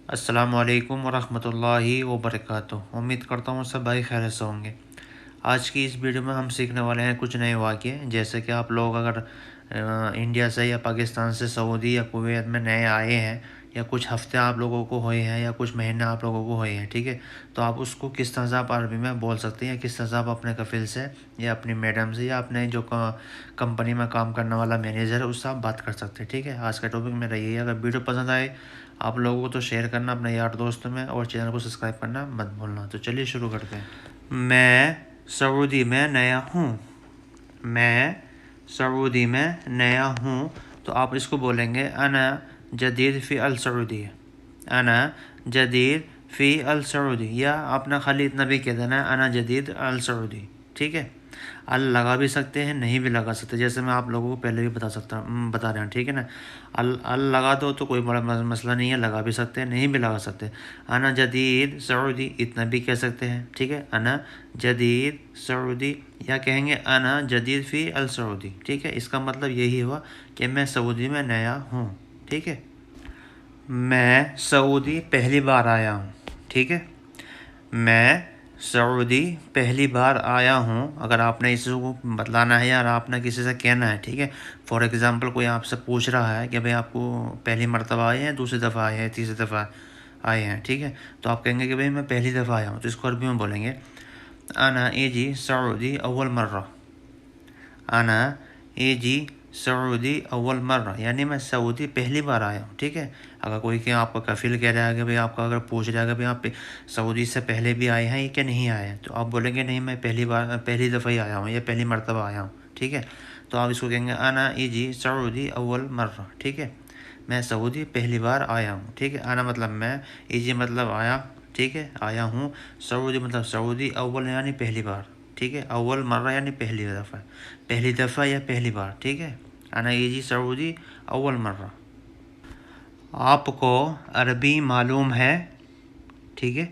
السلام علیکم ورحمۃ اللہ وبرکاتہ۔ امید کرتا ہوں سب بھائی خیر سے ہوں گے۔ آج کی اس ویڈیو میں ہم سیکھنے والے ہیں کچھ نئے واقعے، جیسے کہ آپ لوگ اگر انڈیا سے یا پاکستان سے سعودی یا کویت میں نئے آئے ہیں، یا کچھ ہفتے آپ لوگوں کو ہوئے ہیں یا کچھ مہینے آپ لوگوں کو ہوئے ہیں، ٹھیک ہے، تو آپ اس کو کس طرح سے آپ عربی میں بول سکتے ہیں، یا کس طرح سے آپ اپنے کفیل سے یا اپنی میڈم سے یا اپنے جو کمپنی میں کام کرنے والا مینیجر ہے اس سے آپ بات کر سکتے ہیں، ٹھیک ہے۔ آج کا ٹاپک میرا یہی ہے۔ اگر ویڈیو پسند آئے آپ لوگوں کو تو شیئر کرنا اپنے یار دوستوں میں، اور چینل کو سبسکرائب کرنا مت بھولنا۔ تو چلیے شروع کرتے ہیں۔ میں سعودی میں نیا ہوں۔ میں سعودی میں نیا ہوں، تو آپ اس کو بولیں گے انا جدید فی السعودی۔ انا جدید فی السعودی، یا آپ نے خالی اتنا بھی کہہ دینا ہے انا جدید السعودی، ٹھیک ہے۔ ال لگا بھی سکتے ہیں، نہیں بھی لگا سکتے، جیسے میں آپ لوگوں کو پہلے بھی بتا رہا ہوں، ٹھیک ہے نا۔ ال لگا دو تو کوئی بڑا مسئلہ نہیں ہے، لگا بھی سکتے ہیں، نہیں بھی لگا سکتے۔ انا جدید سعودی اتنا بھی کہہ سکتے ہیں، ٹھیک ہے، انا جدید سعودی، یا کہیں گے انا جدید فی السعودی، ٹھیک ہے۔ اس کا مطلب یہی ہوا کہ میں سعودی میں نیا ہوں، ٹھیک ہے۔ میں سعودی پہلی بار آیا ہوں، ٹھیک ہے۔ میں سعودی پہلی بار آیا ہوں، اگر آپ نے اس کو بتلانا ہے یا آپ نے کسی سے کہنا ہے، ٹھیک ہے۔ فار ایگزامپل کوئی آپ سے پوچھ رہا ہے کہ بھئی آپ کو پہلی مرتبہ آئے ہیں، دوسری دفعہ آئے ہیں، تیسری دفعہ آئے ہیں، ٹھیک ہے، تو آپ کہیں گے کہ بھئی میں پہلی دفعہ آیا ہوں، تو اس کو عربی میں بولیں گے انا ایجی سعودی اول مرہ۔ انا ایجی سعودی اول مرہ، یعنی میں سعودی پہلی بار آیا ہوں، ٹھیک ہے۔ اگر کوئی کہ آپ کا کفیل کہہ رہا ہے کہ بھئی آپ کا اگر پوچھ رہا ہے کہ بھئی آپ سعودی سے پہلے بھی آئے ہیں کہ نہیں آئے ہیں، تو آپ بولیں گے نہیں، میں پہلی دفعہ ہی آیا ہوں یا پہلی مرتبہ آیا ہوں، ٹھیک ہے۔ تو آپ اس کو کہیں گے انا ایجی سعودی اول مرہ، ٹھیک ہے، میں سعودی پہلی بار آیا ہوں، ٹھیک ہے۔ انا مطلب میں، ایجی مطلب آیا، ٹھیک ہے، آیا ہوں، سعودی مطلب سعودی، اول یعنی پہلی بار، ٹھیک ہے، اول مرہ یعنی پہلی دفعہ یا پہلی بار، ٹھیک ہے۔ انا ایجی سعودی اول مرہ۔ آپ کو عربی معلوم ہے، ٹھیک ہے۔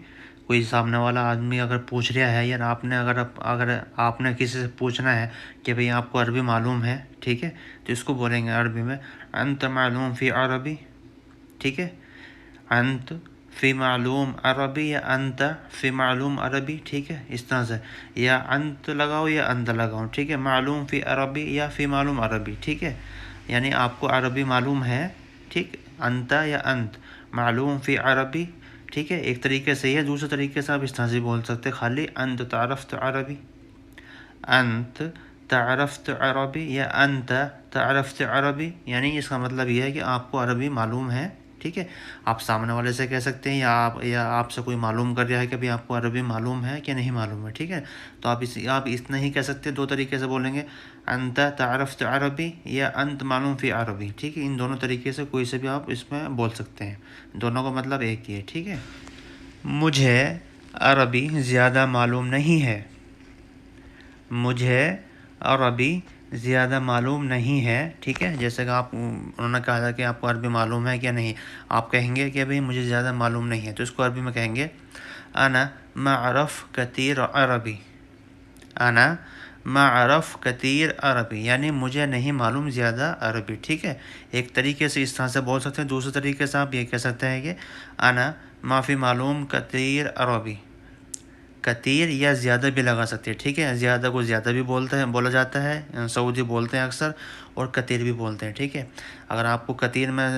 کوئی سامنے والا آدمی اگر پوچھ رہا ہے، یا اگر آپ نے کسی سے پوچھنا ہے کہ بھئی آپ کو عربی معلوم ہے، ٹھیک ہے، تو اس کو بولیں گے عربی میں انت معلوم فی عربی، ٹھیک ہے، انت فی معلوم عربی یا انت فی معلوم عربی، ٹھیک ہے، اس طرح سے، یا انت لگاؤ یا انت لگاؤ، ٹھیک ہے، معلوم فی عربی یا فی معلوم عربی، ٹھیک ہے، یعنی آپ کو عربی معلوم ہے، ٹھیک، انت یا انت معلوم فی عربی، ٹھیک ہے۔ ایک طریقے سے یا دوسرے طریقے سے آپ اس طرح سے بول سکتے خالی انت تعرفت عربی، انت تعرفت عربی یا انت تعرفت عربی، یعنی اس کا مطلب یہ ہے کہ آپ کو عربی معلوم ہے، ٹھیک ہے۔ آپ سامنے والے سے کہہ سکتے ہیں، یا آپ سے کوئی معلوم کر رہا ہے کہ بھئی آپ کو عربی معلوم ہے کہ نہیں معلوم ہے، ٹھیک ہے۔ تو آپ اتنا ہی کہہ سکتے، دو طریقے سے بولیں گے انت تعرفت عربی یا انت معلوم فی عربی، ٹھیک ہے۔ ان دونوں طریقے سے کوئی سے بھی آپ اس میں بول سکتے ہیں، دونوں کا مطلب ایک ہی ہے، ٹھیک ہے۔ مجھے عربی زیادہ معلوم نہیں ہے۔ مجھے عربی زیادہ معلوم نہیں ہے، ٹھیک ہے۔ جیسے کہ انہوں نے کہا تھا کہ آپ کو عربی معلوم ہے کیا نہیں، آپ کہیں گے کہ بھئی مجھے زیادہ معلوم نہیں ہے، تو اس کو عربی میں کہیں گے انا ما اعرف کثیر عربی۔ انا ما اعرف کثیر عربی، یعنی مجھے نہیں معلوم زیادہ عربی، ٹھیک ہے۔ ایک طریقے سے اس طرح سے بول سکتے ہیں، دوسرے طریقے سے آپ یہ کہہ سکتے ہیں کہ انا ما فی معلوم کثیر عربی۔ کثیر یا زیادہ بھی لگا سکتے ہیں، ٹھیک ہے۔ زیادہ کو زیادہ بھی بولا جاتا ہے، سعودی بولتے ہیں اکثر، اور کثیر بھی بولتے ہیں، ٹھیک ہے۔ اگر آپ کو کثیر میں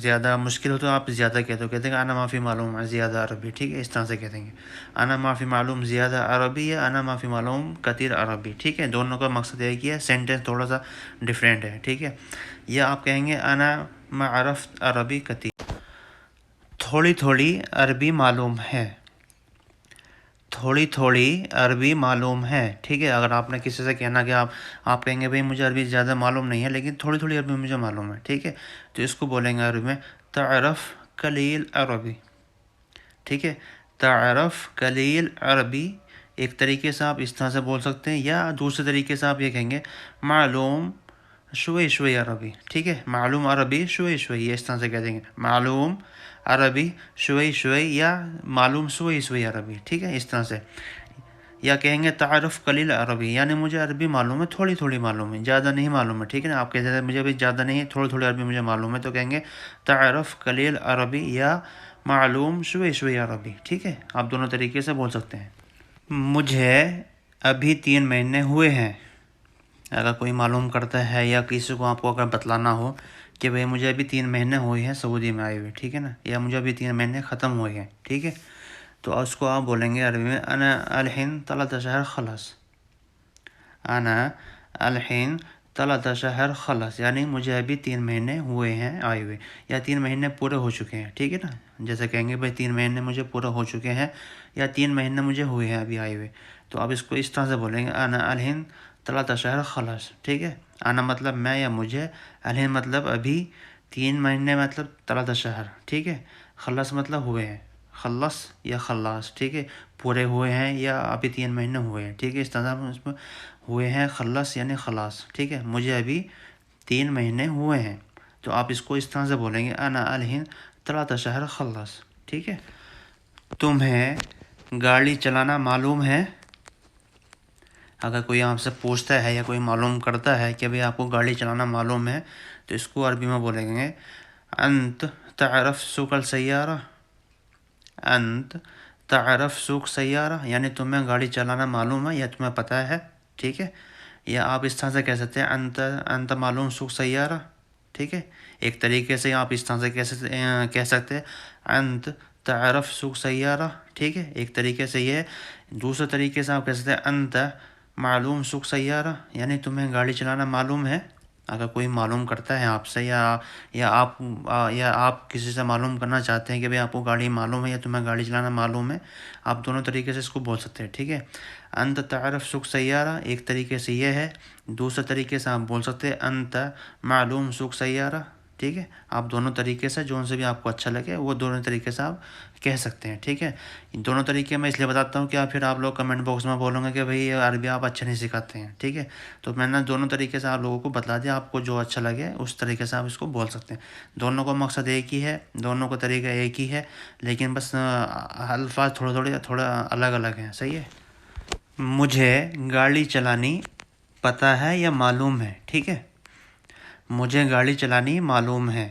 زیادہ مشکل ہو تو آپ زیادہ کہتے ہیں انا ما فی معلوم زیادہ عربی، ٹھیک ہے، اس طرح سے کہتے ہیں انا ما فی معلوم زیادہ عربی یا انا ما فی معلوم کثیر عربی، ٹھیک ہے۔ دونوں کا مقصد ایک ہی ہے، سینٹینس تھوڑا سا ڈیفرینٹ ہے، ٹھیک ہے۔ یا آپ کہیں گے انا ما عرفت عربی کثیر۔ تھوڑی تھوڑی عربی معلوم ہے۔ تھوڑی تھوڑی عربی معلوم ہے، ٹھیک ہے۔ اگر آپ نے کسی سے کہنا کہ آپ کہیں گے بھئی مجھے عربی زیادہ معلوم نہیں ہے، لیکن تھوڑی تھوڑی عربی مجھے معلوم ہے، ٹھیک ہے، تو اس کو بولیں گے عربی میں تعرف قلیل عربی، ٹھیک ہے، تعرف قلیل عربی۔ ایک طریقے سے آپ اس طرح سے بول سکتے ہیں، یا دوسرے طریقے سے آپ یہ کہیں گے معلوم شوئی شوئی عربی، ٹھیک ہے، معلوم عربی شوئی شوئی، یہ اس طرح سے کہہ دیں گے معلوم عربی شوئی شوئی، یا معلوم سوئی سوئی عربی، ٹھیک ہے، اس طرح سے۔ یا کہیں گے تعارف قلیل عربی، یعنی مجھے عربی معلوم ہے، تھوڑی تھوڑی معلوم ہے، زیادہ نہیں معلوم ہے، ٹھیک ہے نا۔ آپ کہتے ہیں مجھے بھی زیادہ نہیں ہے، تھوڑی تھوڑی عربی مجھے معلوم ہے، تو کہیں گے تعارف قلیل عربی یا معلوم شوي شوي عربی، ٹھیک ہے، آپ دونوں طریقے سے بول سکتے ہیں۔ مجھے ابھی 3 مہینے ہوئے ہیں، اگر کوئی معلوم کرتا ہے یا کسی کو آپ کو اگر بتلانا ہو کہ بھئی مجھے ابھی 3 مہینے ہوئے ہیں سعودی میں آئے ہوئے، ٹھیک ہے نا، یا مجھے ابھی 3 مہینے ختم ہوئے ہیں، ٹھیک ہے، تو اس کو آپ بولیں گے عربی میں انا الحين 3 شهر خلص، انا الحين 3 شهر خلص، یعنی مجھے ابھی 3 مہینے ہوئے ہیں آئے ہوئے، یا 3 مہینے پورے ہو چکے ہیں، ٹھیک ہے نا، جیسے کہیں گے بھائی 3 مہینے مجھے پورے ہو چکے ہیں، یا 3 مہینے مجھے ہوئے ہیں ابھی آئے ہوئے، تو آپ اس کو اس طرح سے بولیں گے انا الحين 3 شهر خلص، ٹھیک ہے، انا مطلب میں یا مجھے، الحين مطلب ابھی، 3 مہینے مطلب 3 شهر، ٹھیک ہے، خلص مطلب ہوئے ہیں، خلص یا خلاص، ٹھیک ہے، پورے ہوئے ہیں یا ابھی 3 مہینے ہوئے ہیں، ٹھیک ہے، اس طرح اس میں ہوئے ہیں، خلص یعنی خلاص، ٹھیک ہے، مجھے ابھی 3 مہینے ہوئے ہیں، تو آپ اس کو اس طرح سے بولیں گے انا الحين 3 شهر خلص، ٹھیک ہے۔ تمہیں گاڑی چلانا معلوم ہے؟ اگر کوئی آپ سے پوچھتا ہے یا کوئی معلوم کرتا ہے کہ بھئی آپ کو گاڑی چلانا معلوم ہے، تو اس کو عربی میں بولیں گے انت تعرف سوق السیارہ، انت تعرف سوق سیارہ، یعنی تمہیں گاڑی چلانا معلوم ہے یا تمہیں پتہ ہے، ٹھیک ہے، یا آپ اس طرح سے کہہ سکتے ہیں انت معلوم سوق سیارہ، ٹھیک ہے، ایک طریقے سے آپ اس طرح سے کہہ سکتے ہیں انت تعرف سوق سیارہ، ٹھیک ہے، ایک طریقے سے یہ ہے، دوسرے طریقے سے آپ کہہ سکتے ہیں انت معلوم سوق سیارہ، یعنی تمہیں گاڑی چلانا معلوم ہے، اگر کوئی معلوم کرتا ہے آپ سے یا آپ کسی سے معلوم کرنا چاہتے ہیں کہ بھئی آپ کو گاڑی معلوم ہے یا تمہیں گاڑی چلانا معلوم ہے، آپ دونوں طریقے سے اس کو بول سکتے ہیں، ٹھیک ہے، انت تعرف سوق سیارہ ایک طریقے سے یہ ہے، دوسرے طریقے سے آپ بول سکتے ہیں انت معلوم سوق سیارہ، ٹھیک ہے، آپ دونوں طریقے سے جو سے بھی آپ کو اچھا لگے وہ دونوں طریقے سے آپ کہہ سکتے ہیں، ٹھیک ہے، دونوں طریقے میں اس لیے بتاتا ہوں کہ پھر آپ لوگ کمنٹ باکس میں بولوں گے کہ بھئی عربی آپ اچھا نہیں سکھاتے ہیں، ٹھیک ہے، تو میں نے دونوں طریقے سے آپ لوگوں کو بتلا دیا، آپ کو جو اچھا لگے اس طریقے سے آپ اس کو بول سکتے ہیں، دونوں کا مقصد ایک ہی ہے، دونوں کا طریقہ ایک ہی ہے، لیکن بس الفاظ تھوڑا الگ الگ ہیں، صحیح ہے۔ مجھے گاڑی چلانی پتہ ہے یا معلوم ہے، ٹھیک ہے، مجھے گاڑی چلانی معلوم ہے،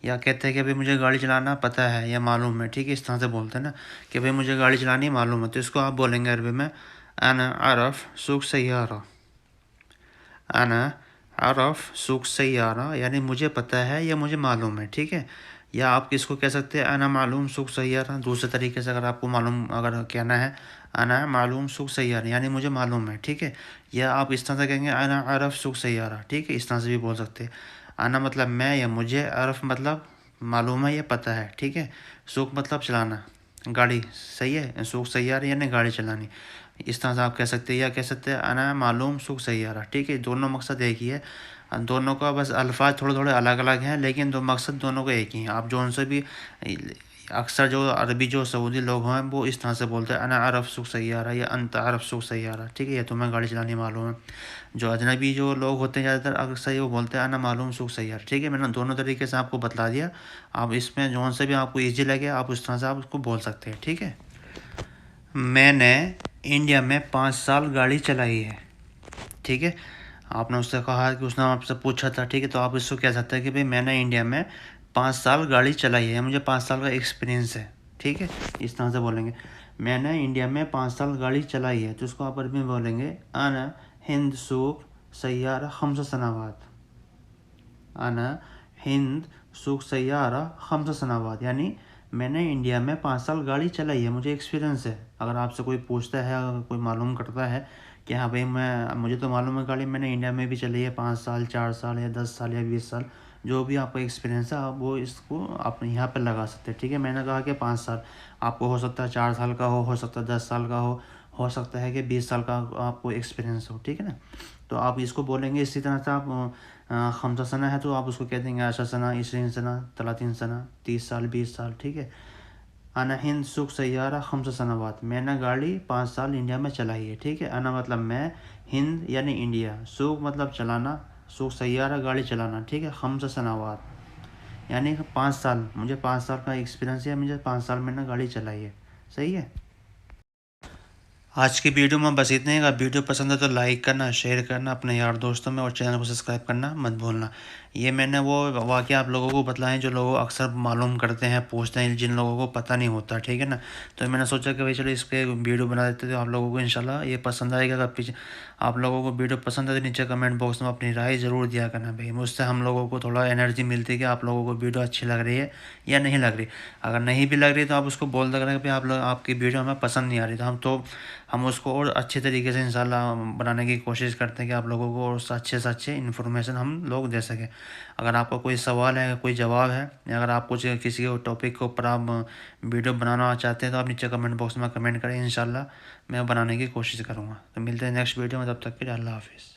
یا کہتے ہیں کہ بھئی مجھے گاڑی چلانا پتہ ہے یا معلوم ہے، ٹھیک ہے، اس طرح سے بولتے ہیں نا کہ بھئی مجھے گاڑی چلانی معلوم ہے، تو اس کو آپ بولیں گے عربی میں انا اعرف سوق سیارہ، انا اعرف سوق سیارہ، یعنی مجھے پتہ ہے یا مجھے معلوم ہے، ٹھیک ہے، یا آپ کس کو کہہ سکتے ہیں انا معلوم سوق سیارہ، دوسرے طریقے سے اگر آپ کو معلوم اگر کہنا ہے انا معلوم سوق سیارہ، یعنی مجھے معلوم ہے، ٹھیک ہے، یا آپ اس طرح سے کہیں گے انا اعرف سوق سیارہ، ٹھیک ہے، اس طرح سے بھی بول سکتے ہیں، انا مطلب میں یا مجھے، عرف مطلب معلوم ہے یا پتہ ہے، ٹھیک ہے، سوق مطلب چلانا، گاڑی، صحیح ہے، سوق سیارہ یعنی گاڑی چلانی، اس طرح سے آپ کہہ سکتے ہیں، یا کہہ سکتے ہیں انا معلوم سوق سیارہ، ٹھیک ہے، دونوں مقصد ایک ہی ہے، دونوں کا بس الفاظ تھوڑے الگ الگ ہیں، لیکن دو مقصد دونوں کا ایک ہی ہیں، آپ جو ان سے بھی اکثر جو عربی جو سعودی لوگ ہیں وہ اس طرح سے بولتے ہیں انا عرف سوق سیارہ یا انت عرف سوق سیارہ، ٹھیک ہے، یا تمہیں گاڑی چلانی معلوم ہے، جو اجنبی جو لوگ ہوتے ہیں زیادہ تر اکثر وہ بولتے ہیں انا معلوم سوق سیارہ، ٹھیک ہے، میں نے دونوں طریقے سے آپ کو بتلا دیا، آپ اس میں جو سے بھی آپ کو ایزی لگے آپ اس طرح سے آپ اس کو بول سکتے ہیں، ٹھیک ہے۔ میں نے انڈیا میں 5 سال گاڑی چلائی ہے، ٹھیک ہے، آپ نے اس سے کہا کہ اس نے آپ سے پوچھا تھا، ٹھیک ہے، تو آپ اس کو کہہ سکتے ہیں کہ بھئی میں نے انڈیا میں 5 سال گاڑی چلائی ہے، مجھے 5 سال کا ایکسپیرینس ہے، ٹھیک ہے، اس طرح سے بولیں گے میں نے انڈیا میں 5 سال گاڑی چلائی ہے، تو اس کو آپ عربی میں بولیں گے انا ہند سوق سیارہ 5 سنوات، انا ہند سوق سیارہ 5 سنوات، یعنی میں نے انڈیا میں 5 سال گاڑی چلائی ہے، مجھے ایکسپیرینس ہے، اگر آپ سے کوئی پوچھتا ہے اگر کوئی معلوم کرتا ہے کہ ہاں بھئی مجھے تو معلوم ہے گاڑی میں نے انڈیا میں بھی چلائی ہے 5 سال 4 سال یا 10 سال یا 20 سال، جو بھی آپ کا ایکسپیرینس ہے آپ وہ اس کو آپ یہاں پہ لگا سکتے ہیں، ٹھیک ہے، میں نے کہا کہ 5 سال، آپ کو ہو سکتا ہے 4 سال کا ہو سکتا ہے 10 سال کا ہو سکتا ہے کہ 20 سال کا آپ کو ایکسپیرینس ہو، ٹھیک ہے نا، تو آپ اس کو بولیں گے اسی طرح سے آپ 5 سنہ ہے تو آپ اس کو کہہ دیں گے 10 سنہ 20 سنہ 30 سنہ 30 سال 20 سال، ٹھیک ہے، انا ہند سوق سیارہ 5 سنوات، میں نے گاڑی 5 سال انڈیا میں چلائی ہے، ٹھیک ہے، انا مطلب میں، ہند یعنی انڈیا، سوق مطلب چلانا، سوق سیارہ گاڑی چلانا، ٹھیک ہے، 5 سنوات یعنی 5 سال، مجھے 5 سال کا ایکسپیرینس ہے، مجھے 5 سال میں نے گاڑی چلائی ہے، صحیح ہے۔ آج کی ویڈیو میں بس اتنے، اگر ویڈیو پسند ہے تو لائک کرنا، شیئر کرنا اپنے یار دوستوں میں، اور چینل کو سبسکرائب کرنا مت بھولنا۔ یہ میں نے وہ واقعہ آپ لوگوں کو بتلائیں جو لوگوں اکثر معلوم کرتے ہیں، پوچھتے ہیں، جن لوگوں کو پتہ نہیں ہوتا، ٹھیک ہے نا. تو میں نے سوچا کہ بھائی چلو اس پہ ویڈیو بنا دیتے تو آپ لوگوں کو انشاءاللہ یہ پسند آئے گا. اگر پیچھے آپ لوگوں کو ویڈیو پسند ہے تو نیچے کمنٹ باکس میں اپنی رائے ضرور دیا کرنا بھائی. مجھ سے ہم لوگوں کو تھوڑا انرجی ملتی ہے کہ آپ لوگوں کو ویڈیو اچھی لگ رہی ہے یا نہیں لگ رہی. اگر نہیں بھی لگ رہی تو آپ اس کو بول دیا کریں کہ آپ کی ویڈیو ہمیں پسند نہیں آ رہی، تو ہم اس کو اور اچھے طریقے سے انشاءاللہ بنانے کی کوشش کرتے ہیں کہ آپ لوگوں کو اور اچھے سے اچھے انفارمیشن ہم لوگ دے سکیں. اگر آپ کا کوئی سوال ہے، کوئی جواب ہے، یا اگر آپ کچھ کسی ٹاپک کے اوپر آپ ویڈیو بنانا چاہتے ہیں تو آپ نیچے کمنٹ باکس میں کمنٹ کریں، انشاءاللہ میں بنانے کی کوشش کروں گا. تو ملتے ہیں نیکسٹ ویڈیو میں، تب تک کے لیے اللہ حافظ.